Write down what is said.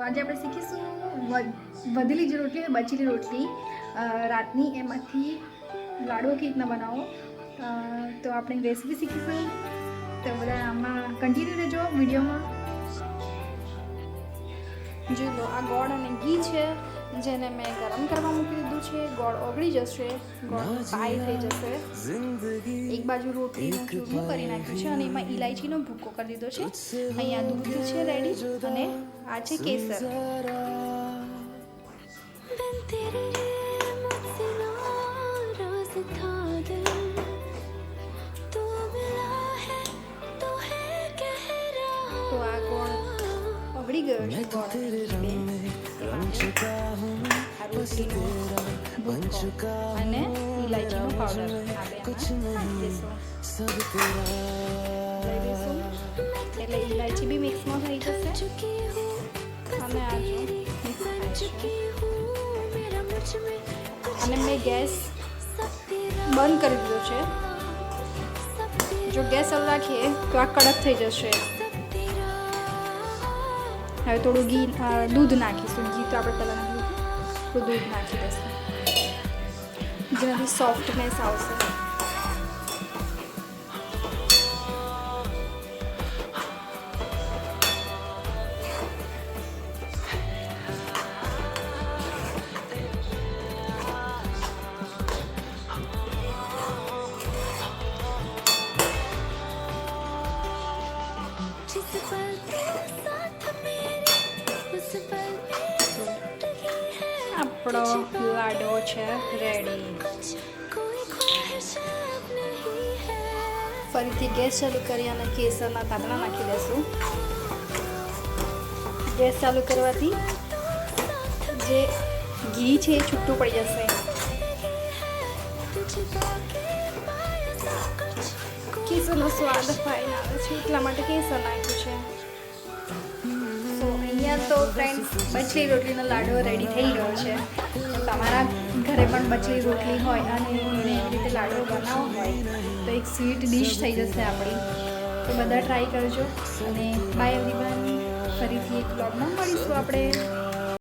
આજે આપણે શીખીશું વધેલી જે રોટલી હોય, બચેલી રોટલી રાતની, એમાંથી લાડુ કેવી રીતના બનાવો. તો આપણે રેસીપી શીખીશું. તો બધા આમાં કન્ટિન્યુ રહેજો વિડીયોમાં. જોઈ લો, આ ગોળ અને ઘી છે, જેને મેં ગરમ કરવા મૂકી દીધું છે. ગોળ ઓગળી જશે, ગોળ પાય થઈ જશે. એક બાજુ રોટલીનું ચૂરમું કરી નાખ્યું છે અને એમાં ઇલાયચીનો ભૂકો કરી દીધો છે. અહીંયા દૂધ છે રેડી અને આ છે કેસર. તો આ ગોળ ઓગળી ગયો છે. ગોળ અને ઇલાયચીનો પાવડર એટલે ઇલાયચી બી મિક્સમાં થઈ જશે અને આ અને મેં ગેસ બંધ કરી દીધો છે. જો ગેસ ચાલુ રાખીએ તો આ કડક થઈ જશે. હવે થોડું દૂધ નાખીશું. ઘી તો આપણે પહેલાં થોડું દૂધ નાખી દઈશું, જેનાથી સોફ્ટનેસ આવશે. આપણો લાડવો છે રેડી. ફરીથી ગેસ ચાલુ કરી અને કેસરના તાતણા નાખી દઈશું. ગેસ ચાલુ કરવાથી જે ઘી છે એ છૂટું પડી જશે. કેસરનો સ્વાદ ફાઇન આવે છે, એટલા માટે કેસર નાખ્યું છે. તો ફ્રેન્ડ્સ, બચેલી રોટલીનો લાડવો રેડી થઈ ગયો છે. તમારા ઘરે પણ બચેલી રોટલી હોય અને એને એવી રીતે લાડવો બનાવવો હોય તો એક સ્વીટ ડિશ થઈ જશે આપણી. તો બધા ટ્રાય કરજો અને બાય એવરીવન. ફરીથી એક બ્લોગમાં મળીશું આપણે.